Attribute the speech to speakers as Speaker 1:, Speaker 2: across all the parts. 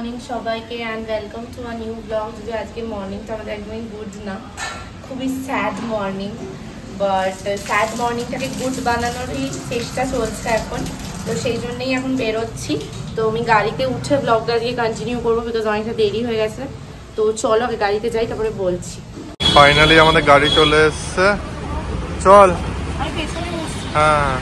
Speaker 1: Morning সবাইকে and welcome to a new blog. যদি আজকে মর্নিংটা আমাদের একদমই গুড না, খুবই স্যাড মর্নিং, বাট স্যাড মর্নিংটাকে গুড বানানোরই চেষ্টা চলছে এখন। তো সেই জন্যই এখন বেরোচ্ছি। তো আমি গাড়িতে উঠে ব্লগটা দিয়ে কন্টিনিউ করবো, বিকজ অনেকটা দেরি হয়ে গেছে। তো চলো আগে গাড়িতে যাই, তারপরে বলছি।
Speaker 2: ফাইনালি আমাদের গাড়ি চলে এসছে, চল। হ্যাঁ,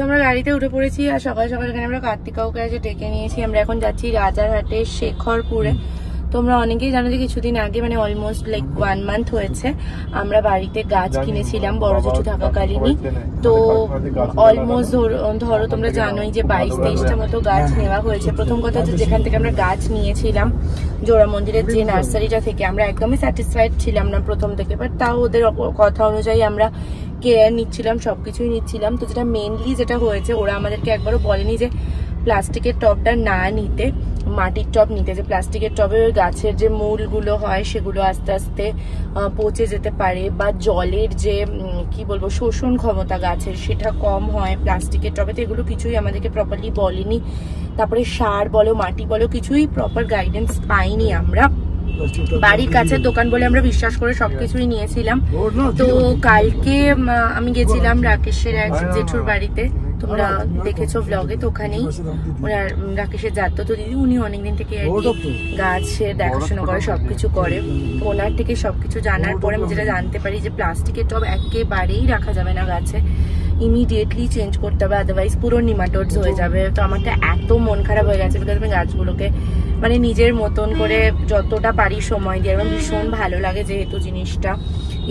Speaker 1: আমরা গাড়িতে উঠে পড়েছি আর সকাল সকাল এখানে আমরা কার্তিকাউকে আজ ডেকে নিয়েছি। আমরা এখন যাচ্ছি রাজারহাটের শেখরপুরে। তোমরা অনেকেই জানো যে কিছুদিন আগে মানে অলমোস্ট লাইক 1 মান্থ হয়েছে আমরা বাড়িতে গাছ কিনেছিলাম বড় জেঠু থাকাকালীনই। তো অলমোস্ট ধরো তোমরা জানোই যে 22-23টা মতো গাছ নেওয়া হয়েছে। প্রথম কথা হচ্ছে যেখান থেকে আমরা গাছ নিয়েছিলাম জোড়া মন্দিরের যে নার্সারিটা থেকে, আমরা একদমই স্যাটিসফাইড ছিলাম না প্রথম থেকে, বাট তাও ওদের কথা অনুযায়ী আমরা কেয়ার নিচ্ছিলাম, সবকিছুই নিচ্ছিলাম। তো যেটা মেনলি যেটা হয়েছে, ওরা আমাদেরকে একবারও বলেনি যে প্লাস্টিকের টবটা না নিতে, মাটির টব নিতে। যে প্লাস্টিকের টবে ওই গাছের যে মূলগুলো হয় সেগুলো আস্তে আস্তে পচে যেতে পারে, বা জলের যে কি বলবো শোষণ ক্ষমতা গাছের সেটা কম হয় প্লাস্টিকের টবে। তো এগুলো কিছুই আমাদেরকে প্রপারলি বলেনি। তারপরে সার বলো মাটি বলো কিছুই প্রপার গাইডেন্স পাইনি আমরা। বাড়ির কাছে দোকান বলে আমরা বিশ্বাস করে সবকিছুই নিয়েছিলাম। তো কালকে আমি গেছিলাম রাকেশের এক জেঠুর বাড়িতে, তোমরা দেখেছো ব্লগে। তো ওখানেই ওনার রাকেশের জাতো তো দিদি, উনি অনেকদিন থেকে আর কি গাছের দেখাশোনা করে, সবকিছু করে। ওনার থেকে সবকিছু জানার পরে আমি যেটা জানতে পারি যে প্লাস্টিকের টব একেবারেই রাখা যাবে না গাছে, ইমিডিয়েটলি চেঞ্জ করতে হবে, আদারওয়াইজ পুরো নিমাটোডস হয়ে যাবে। তো আমার তো এত মন খারাপ হয়ে গেছে, বিকজ আমি গাছগুলোকে মানে নিজের মতন করে যতটা পারি সময় দিয়ে, আমার ভীষণ ভালো লাগে যেহেতু জিনিসটা,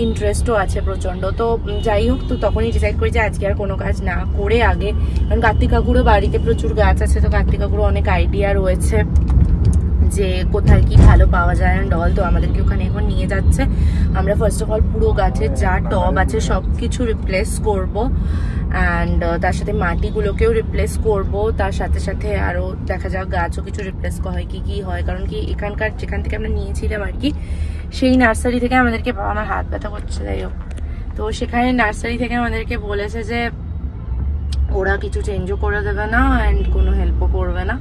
Speaker 1: ইন্টারেস্টও আছে প্রচন্ড। তো যাই হোক, তো তখনই ডিসাইড করি যে আজকে আর কোনো কাজ না করে আগে, কারণ কার্তিক কাকুরও বাড়িতে প্রচুর গাছ আছে, তো কার্তিক কাকুরও অনেক আইডিয়া রয়েছে যে কোথায় কি ভালো পাওয়া যায় অ্যান্ড অল। তো আমাদেরকে ওখানে এখন নিয়ে যাচ্ছে। আমরা ফার্স্ট অফ অল পুরো গাছের যা টব আছে সবকিছু রিপ্লেস করব, অ্যান্ড তার সাথে মাটিগুলোকেও রিপ্লেস করব। তার সাথে সাথে আরো দেখা যাক গাছও কিছু রিপ্লেস হয় কি হয়, কারণ কি এখানকার যেখান থেকে আমরা নিয়েছিলাম আর কি সেই নার্সারি থেকে আমাদেরকে, আমার হাত ব্যথা করছে যাই হোক, তো সেখানে নার্সারি থেকে আমাদেরকে বলেছে যে ওরা কিছু চেঞ্জও করে দেবে না অ্যান্ড কোনো হেল্পও করবে না।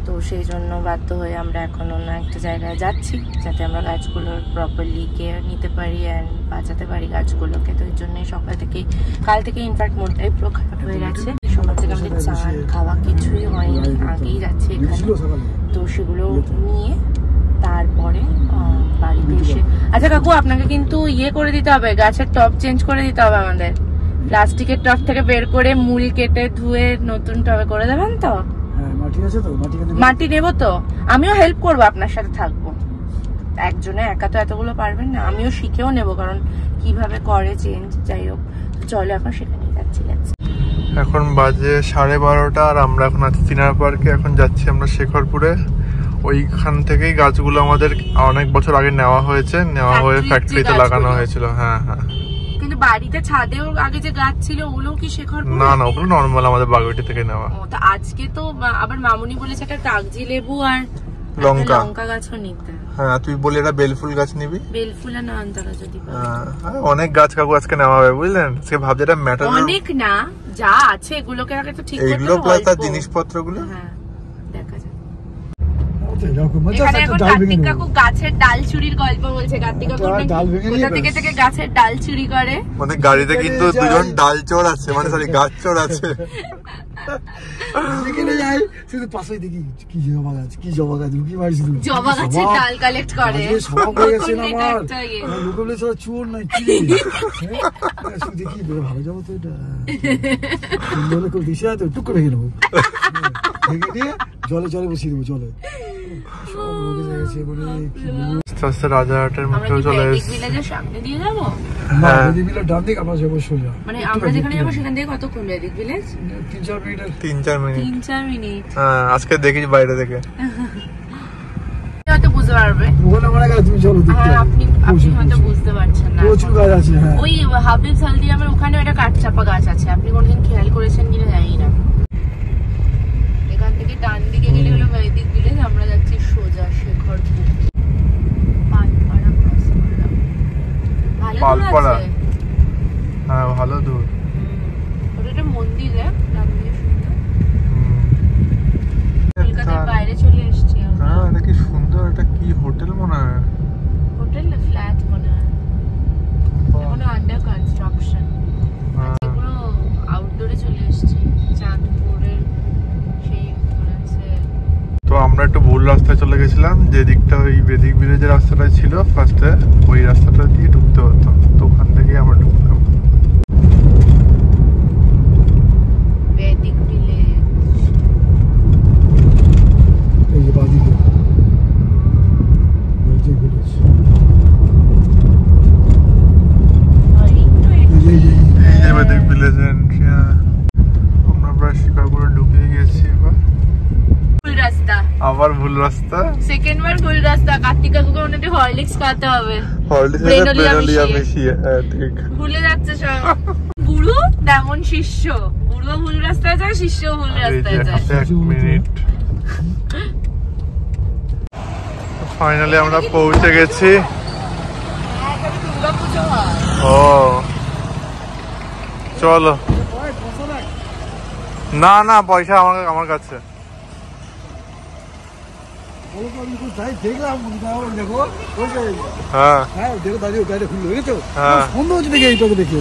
Speaker 1: তো সেই জন্য বাধ্য হয়ে আমরা এখন অন্য একটা জায়গায় যাচ্ছি, যাতে আমরা গাছগুলোর প্রপারলি কেয়ার নিতে পারি অ্যান্ড বাঁচাতে পারি গাছগুলোকে। তো এই জন্যই সকাল থেকেই, কাল থেকে ইনফ্যাক্ট মনটাই পুরো খারাপ হয়ে গেছে। সকাল থেকে আমাদের চান খাওয়া কিছুই হয়নি, আগেই যাচ্ছি এখানে। তো সেগুলো নিয়ে তারপরে বাড়িতে এসে, আচ্ছা কাকু আপনাকে কিন্তু ইয়ে করে দিতে হবে, গাছের টব চেঞ্জ করে দিতে হবে আমাদের। প্লাস্টিকের টব থেকে বের করে মূল কেটে ধুয়ে নতুন টবে করে দেবেন তো? মাটি নেবো তো, আমিও হেল্প করবো, আপনার সাথে থাকবো। একজনে একা তো এতগুলো পারবেন না, আমিও শিখেও নেব কারণ কিভাবে করে চেঞ্জ। যাই হোক, চলো এখন সেখানে যাচ্ছি।
Speaker 2: এখন বাজে 12:30 আর আমরা এখন আছি চিনার পার্কে। এখন যাচ্ছি আমরা শেখরপুরে। ওইখান থেকেই গাছগুলো আমাদের অনেক বছর আগে নেওয়া হয়েছে, নেওয়া হয়ে ফ্যাক্টরিতে লাগানো হয়েছিল। হ্যাঁ হ্যাঁ,
Speaker 1: কিন্তু বাড়িতে ছাদেও আগে যে গাছ ছিল ওগুলো কি শেখরপুর?
Speaker 2: না না, ওগুলো নরমাল আমাদের বাগুইটি থেকে নেওয়া।
Speaker 1: তো আজকে তো আবার মামুনি বলেছে একটা কাগজি লেবু আর লঙ্কা গাছও নিতে।
Speaker 2: হ্যাঁ, তুই বলি এটা বেলফুল গাছ নিবি?
Speaker 1: বেলফুল আর নয়নতারা যদি
Speaker 2: অনেক গাছ কাকু আজকে নেওয়া হবে, বুঝলেন? সে ভাবছে এটা ম্যাটার
Speaker 1: অনেক না, যা আছে এগুলোকে আগে তো ঠিক করতে হবে।
Speaker 2: এগুলো প্লাস তার জিনিসপত্রগুলো।
Speaker 1: হ্যাঁ, দেখা যাক। এখানে এখন কার্তিক কাকু গাছের ডাল চুরির গল্প বলছে। কার্তিক কাকু কোথা থেকে থেকে গাছের ডাল চুরি করে, মানে
Speaker 2: গাড়িতে কিন্তু দুজন ডাল চোর আছে, মানে সরি গাছ চোর আছে।
Speaker 1: জবা গাছের ডাল কালেক্ট করে।
Speaker 3: চোর নাই দেখি ভালো যাবো তো, এটা দিশে টুক করে ভেঙে নেবো, ভেঙে দিয়ে জলে জলে বসিয়ে দেবো, জলে রাজারহাটের মধ্যে চলে এসেছি। সামনে দিয়ে যাবো, ডান দিক আমরা যাবো সোজা, মানে আমরা যেখানে যাবো সেখান থেকে কতক্ষণ বেদিক ভিলেজ? 3-4 মিনিট।
Speaker 2: হ্যাঁ, আজকে দেখিস বাইরে থেকে
Speaker 1: হয়তো বুঝতে পারবে।
Speaker 3: তুমি চলো,
Speaker 1: আপনি হয়তো বুঝতে পারছেন না।
Speaker 3: প্রচুর গাছ আছে।
Speaker 1: ওই হাবিব হালদিরামের ওখানে একটা কাঠচাপা গাছ আছে, আপনি কোনদিন খেয়াল করেছেন কিনা জানি না। এখান থেকে ডান দিকে গেলে হলো বৈদিক ভিলেজ, আমরা যাচ্ছি সোজা শেখরপুর।
Speaker 2: পালপাড়া, হ্যাঁ ভালো দূর।
Speaker 1: ওটা একটা মন্দির, বাইরে চলে এসেছি আমরা।
Speaker 2: হ্যাঁ, এটা কি সুন্দর, এটা কি হোটেল মনে হয়?
Speaker 1: হোটেল না ফ্ল্যাট মনে হয়, এখনো আন্ডার কনস্ট্রাকশন। পুরো আউটডোরে চলে এসেছি, চাঁদপুরের সেই
Speaker 2: তো আমরা একটু ভুল রাস্তায় চলে গেছিলাম, যে দিকটা ওই বেদিক ভিলেজের রাস্তাটা ছিল ফার্স্টে, ওই রাস্তাটা দিয়ে ঢুকতে হতো, তো ওখান থেকে আমরা ঢুকলাম।
Speaker 1: বেদিক ভিলেজ।
Speaker 3: এই যে বাদিকে বেদিক ভিলেজ,
Speaker 2: এই যে বেদিক ভিলেজের এন্ট্রি। আমরা প্রায় শিকারপুরে ঢুকে গেছি। এবার
Speaker 1: ভুল রাস্তা,
Speaker 2: আবার ভুল রাস্তা,
Speaker 1: সেকেন্ড বার ভুল রাস্তা। কার্তিক কাকুকে ওনাকে হরলিক্স খাওয়াতে হবে,
Speaker 2: হরলিক্স ব্রেনোলিয়া মিশিয়ে। ঠিক
Speaker 1: ভুলে যাচ্ছে সব। গুরু তেমন শিষ্য, গুরু ভুল রাস্তায় যায়, শিষ্য ভুল রাস্তায় যায়।
Speaker 2: এক মিনিট, ফাইনালি আমরা পৌঁছে গেছি। ও চলো, না না পয়সা আমার কাছে।
Speaker 3: দেখলাম দেখো,
Speaker 2: হ্যাঁ
Speaker 3: হ্যাঁ দেখো দাঁড়িয়ে গাড়ি খুললো, দেখেছো?
Speaker 2: হ্যাঁ
Speaker 3: সুন্দর হচ্ছে দেখে, এইটাকে দেখে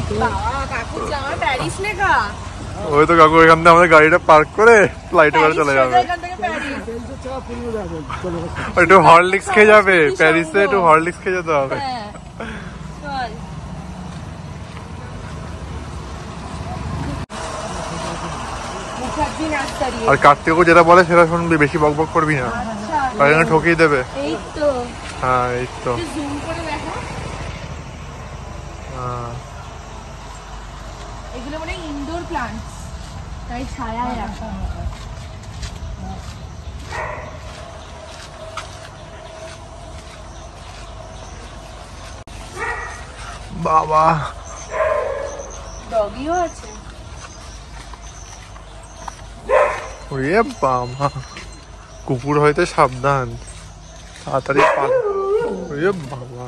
Speaker 1: প্যারিস লেখা,
Speaker 2: ওই তো কাকু এখান থেকে আমাদের গাড়িটা পার্ক করে ফ্লাইটে করে চলে যাবে। একটু হরলিক্স খেয়ে যাবে, প্যারিসে একটু হরলিক্স খেয়ে যেতে হবে। আর কার্তিকও যেটা বলে সেটা শুনবি, বেশি বক বক করবি না, তাই ঠকিয়ে দেবে।
Speaker 1: এই তো,
Speaker 2: হ্যাঁ এই তো,
Speaker 1: জুম করে দেখো, এগুলো মানে ইনডোর প্লান্টস, তাই ছায়ায় রাখা।
Speaker 2: বাবা
Speaker 1: ডগিও আছে।
Speaker 2: ওরে বাবা, কুকুর হইতে সাবধান, তাড়াতাড়ি পাল। ওরে বাবা,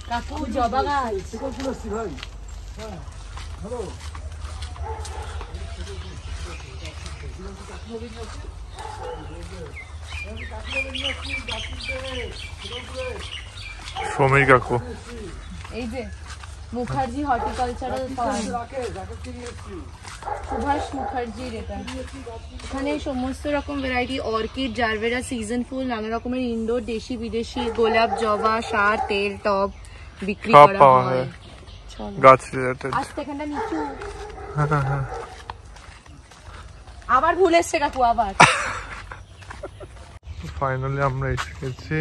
Speaker 1: কাকু জবা গাছ,
Speaker 3: ভাই।
Speaker 2: সমীর কাকু,
Speaker 1: এই যে মুখার্জি হর্টিকালচারাল ফার্ম, সুভাষ মুখার্জির এটা। এখানে সমস্ত রকম ভ্যারাইটি অর্কিড, জারবেরা, সিজন ফুল, নানা রকমের ইনডোর, দেশি বিদেশি, গোলাপ, জবা, সার, তেল, টব বিক্রি করা হয়।
Speaker 2: গাছ রিলেটেড।
Speaker 1: আস্তে এখানটা নিচু। আবার ভুল এসছে কাকু, আবার।
Speaker 2: ফাইনালি আমরা এসে গেছি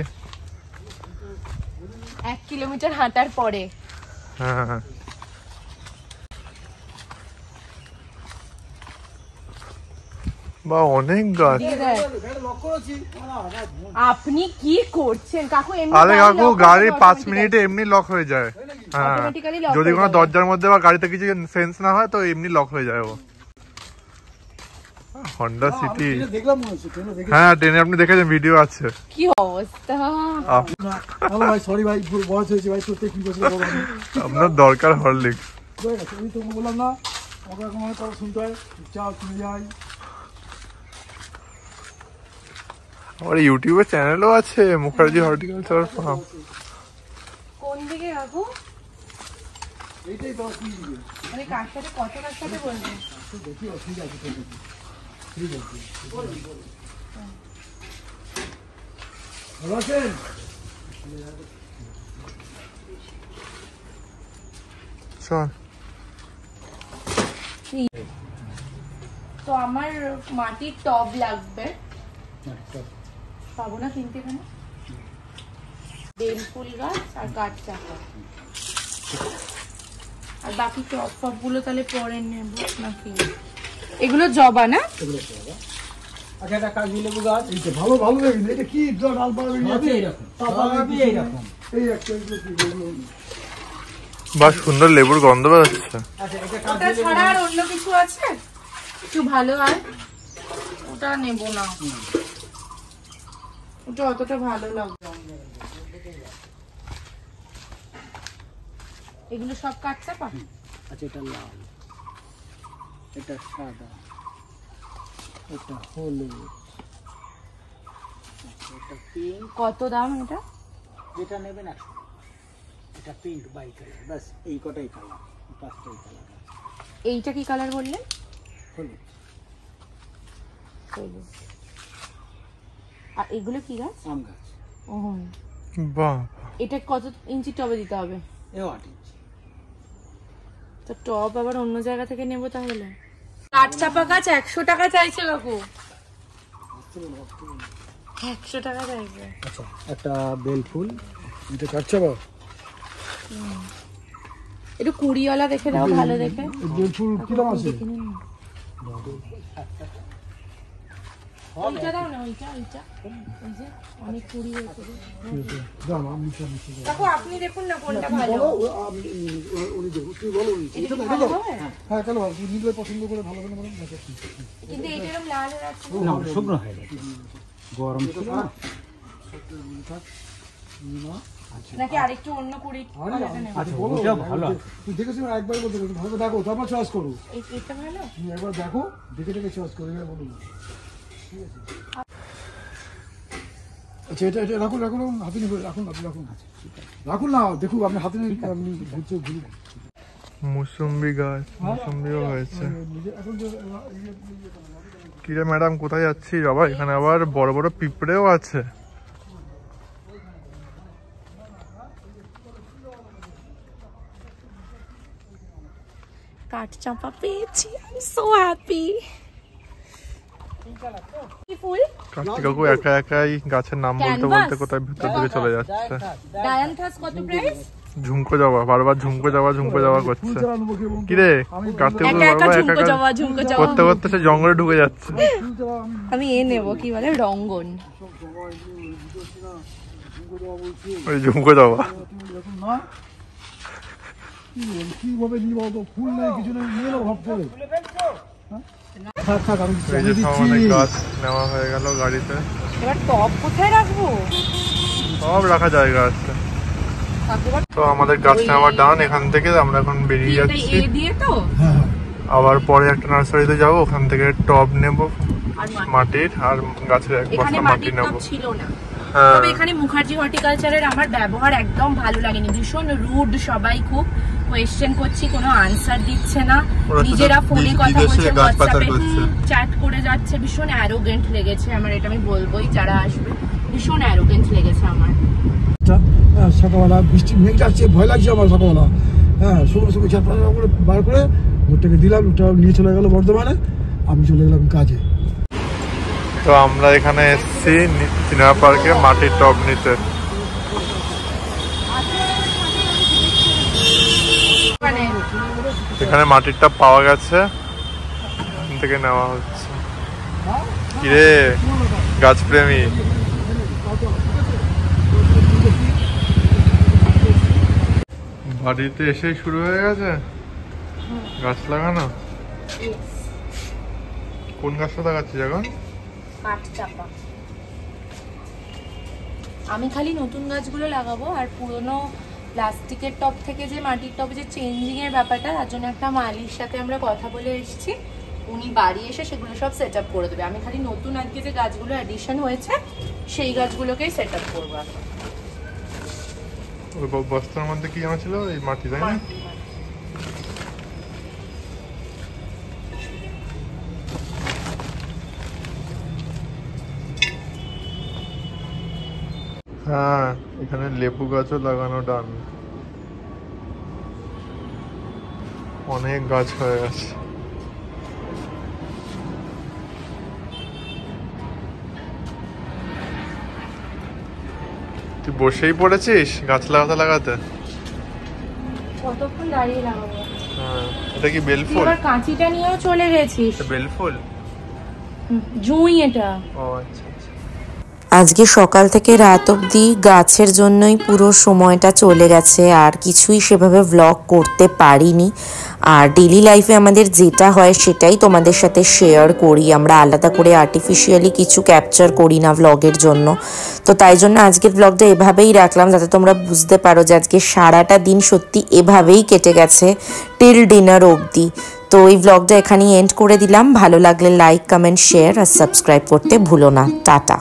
Speaker 1: 1 কিলোমিটার হাঁটার পরে।
Speaker 2: হ্যাঁ বা অনেক গাছ।
Speaker 1: আপনি কি করছেন কাকু?
Speaker 2: আরে কাকু গাড়ি 5 মিনিটে এমনি লক হয়ে যায়। হ্যাঁ, যদি কোনো দরজার মধ্যে বা গাড়িতে কিছু সেন্স না হয় তো এমনি লক হয়ে যায়। ও হন্ডা সিটি, হ্যাঁ ট্রেনে আপনি দেখেছেন, ভিডিও আছে।
Speaker 1: কি অবস্থা!
Speaker 3: ভাই সরি ভাই, বয়স হয়েছে ভাই, সত্যি কি বলছি
Speaker 2: আপনার দরকার হরলিক্স।
Speaker 3: আমি তো বললাম না, আমাকে এখন কথা শুনতে হয়, চাও তুমি যাই।
Speaker 2: আমার ইউটিউবে চ্যানেলও আছে, মুখার্জি হর্টিকালচারাল ফার্ম।
Speaker 1: কোন দিকে কাকু?
Speaker 3: এইটাই তো কি দিকে,
Speaker 1: মানে কার সাথে কত কার সাথে বলবেন?
Speaker 3: দেখি অসুবিধা আছে, ঠিক আছে। ভালো আছেন?
Speaker 2: চল।
Speaker 1: তো আমার মাটির টব লাগবে, পাবো না কিনতে এখানে? বেল ফুল গাছ আর কাঠ চাকা, আর বাকি টব ফব গুলো তাহলে পরে নেব নাকি? এগুলো জবা না?
Speaker 3: আচ্ছা একটা কাগজি লেবু গাছ, এই তো ভালো ভালো লাগবে। এটা কি ডাল পালা বেরিয়ে আছে, সবই এইরকম। এই একটা
Speaker 2: বাহ, সুন্দর লেবুর গন্ধ বেরোচ্ছে।
Speaker 3: আচ্ছা এটা
Speaker 1: ওটা ছাড়া আর অন্য কিছু আছে একটু ভালো? আর ওটা নেব না, ওটা অতটা ভালো লাগবে। এগুলো সব কাঠ চাপা?
Speaker 3: আচ্ছা, এটা লাল, এটা সাদা, এটা হলুদ, এটা পিঙ্ক।
Speaker 1: কত দাম এটা?
Speaker 3: যেটা নেবেন 100। এটা পিঙ্ক বাই কালার, বাস এই কটাই কালার, 5টাই কালার।
Speaker 1: এইটা কি কালার বললেন?
Speaker 3: হলুদ।
Speaker 1: আর এগুলো কি গাছ?
Speaker 3: আম গাছ।
Speaker 1: ও
Speaker 2: বাহ,
Speaker 1: এটা কত ইঞ্চি টবে দিতে হবে?
Speaker 3: 8 ইঞ্চি।
Speaker 1: তো টব আবার অন্য জায়গা থেকে নেবো তাহলে? কাঠ চাপা গাছ 100 টাকা চাইছে কাকু। 100 টাকা চাইছে।
Speaker 3: আচ্ছা, একটা বেল ফুল, এটা কাটছাবা।
Speaker 1: একটু কুড়িওয়ালা দেখে দাও, ভালো দেখে।
Speaker 3: বেল ফুল কি দাম আছে?
Speaker 1: ওইটা দাও না, ওইটা ওই যে অনেক কুড়ি হয়েছে।
Speaker 3: দাম আমি নিচ্ছি।
Speaker 1: কাকু আপনি দেখুন না কোনটা ভালো।
Speaker 3: উনি দেখুন, তুই বলো।
Speaker 1: এটা ভালো হবে?
Speaker 3: হ্যাঁ, কেন তুই নিলে পছন্দ করে ভালো করে বলেন।
Speaker 1: কিন্তু এটা এরকম লাল হয়ে আছে
Speaker 3: না, শুকনো হয়ে গেছে, গরম ছিল না।
Speaker 1: নাকি আরেকটু অন্য কুড়ি?
Speaker 3: আচ্ছা, ওটা ভালো। তুই দেখেছিস একবার বলতে ভালো, দেখো তারপর চয়েস করো।
Speaker 1: এটা ভালো,
Speaker 3: তুমি একবার দেখো, দেখে দেখে চয়েস করে বলুন। ঠিক আছে, আচ্ছা, এটা এটা রাখুন, রাখুন, হাতে নিয়ে রাখুন, রাখুন, রাখুন না, দেখুন আপনি হাতে নিয়ে আপনি ঘুরতে ঘুরুন।
Speaker 2: মুসুম্বি গাছ, মুসুম্বিও হয়েছে। কিরে ম্যাডাম, কোথায় যাচ্ছি বাবা? এখানে আবার বড় বড় পিঁপড়েও আছে।
Speaker 1: কাঠ চাপা পেয়েছি, আই এম সো হ্যাপি। কি ফুল?
Speaker 2: কার্তিক কাকু একা একাই গাছের নাম বলতে বলতে কোথায় ভিতর দিকে চলে যাচ্ছে।
Speaker 1: ডায়ান্থাস কত প্রাইস?
Speaker 2: ঝুমকো যাওয়া, বারবার ঝুমকো যাওয়া করছে। কিরে কার্তিক কাকু বারবার একা একা করতে করতে সে জঙ্গলে ঢুকে যাচ্ছে।
Speaker 1: আমি নেব কি বলে রঙ্গন,
Speaker 2: ওই ঝুমকো যাওয়া।
Speaker 3: কিভাবে নিব? ফুল নেই, কিছু নেই, নিয়ে নাও ভাবতে।
Speaker 2: গাছ নেওয়া হয়ে গেল গাড়িতে।
Speaker 1: এবার টপ কোথায় রাখবো?
Speaker 2: সব রাখা জায়গা আছে। তো আমাদের গাছ নেওয়া ডান। এখান থেকে আমরা এখন বেরিয়ে যাচ্ছি। আবার পরে একটা নার্সারিতে যাবো, ওখান থেকে টব নেব মাটির, আর গাছের এক বস্তা মাটি নেবো।
Speaker 1: ছিল না, তবে এখানে মুখার্জি হর্টিকালচারের আমার ব্যবহার একদম ভালো লাগেনি, ভীষণ রুড, সবাই খুব কোয়েশ্চেন করছি, কোনো আনসার দিচ্ছে না, নিজেরা ফোনে কথা বলছে, হোয়াটসঅ্যাপে চ্যাট করে যাচ্ছে, ভীষণ অ্যারোগেন্ট লেগেছে আমার। এটা আমি বলবোই, যারা আসবে ভীষণ অ্যারোগেন্ট লেগেছে আমার।
Speaker 3: সকালবেলা বৃষ্টি মেঘ যাচ্ছে, ভয় লাগছে আমার সকালবেলা। হ্যাঁ, সঙ্গে সঙ্গে 4-5 করে বার করে লোকটাকে দিলাম, লোকটা নিয়ে চলে গেল বর্ধমানে, আমি চলে গেলাম কাজে।
Speaker 2: তো আমরা এখানে এসেছি চিনার পার্কে মাটির টব নিতে। এখানে মাটির টব পাওয়া গেছে, এখান থেকে নেওয়া হচ্ছে। কিরে গাছ প্রেমী, বাড়িতে এসেই শুরু হয়ে গেছে গাছ লাগানো। কোন গাছটা লাগাচ্ছিস এখন?
Speaker 1: কাঠ চাপা। আমি খালি নতুন গাছগুলো লাগাবো, আর পুরনো প্লাস্টিকের টব থেকে যে মাটির টবে যে চেঞ্জিং এর ব্যাপারটা, তার জন্য একটা মালির সাথে আমরা কথা বলে এসেছি, উনি বাড়ি এসে সেগুলো সব সেট আপ করে দেবে। আমি খালি নতুন আজকে যে গাছগুলো অ্যাডিশন হয়েছে সেই গাছগুলোকেই সেট আপ করবো এখন।
Speaker 2: ওই বস্তার মধ্যে কি জানা ছিল? এই মাটি, তাই না? হ্যাঁ, এখানে লেবু গাছও লাগানো ডান। অনেক গাছ হয়ে গেছে। তুই বসেই পড়েছিস গাছ লাগাতে?
Speaker 1: কতক্ষণ দাঁড়িয়ে লাগাবো?
Speaker 2: হ্যাঁ, এটা কি বেলফুল?
Speaker 1: এবার কাঁচিটা নিয়েও চলে গেছিস।
Speaker 2: বেলফুল,
Speaker 1: জুঁই এটা।
Speaker 2: ও আচ্ছা।
Speaker 4: আজকে সকাল থেকে রাত অবধি গাছের জন্যই পুরো সময়টা চলে গেছে, আর কিছুই সেভাবে ভ্লগ করতে পারিনি। আর ডেইলি লাইফে আমাদের যেটা হয় সেটাই তোমাদের সাথে শেয়ার করি, আমরা আলাদা করে আর্টিফিশিয়ালি কিছু ক্যাপচার করি না ভ্লগের জন্য। তো তাই জন্য আজকের ভ্লগটা এভাবেই রাখলাম, যাতে তোমরা বুঝতে পারো যে আজকে সারাটা দিন সত্যি এভাবেই কেটে গেছে টিল ডিনার অবধি। তো এই ভ্লগটা এখানেই এন্ড করে দিলাম। ভালো লাগলে লাইক, কমেন্ট, শেয়ার আর সাবস্ক্রাইব করতে ভুলো না। টাটা।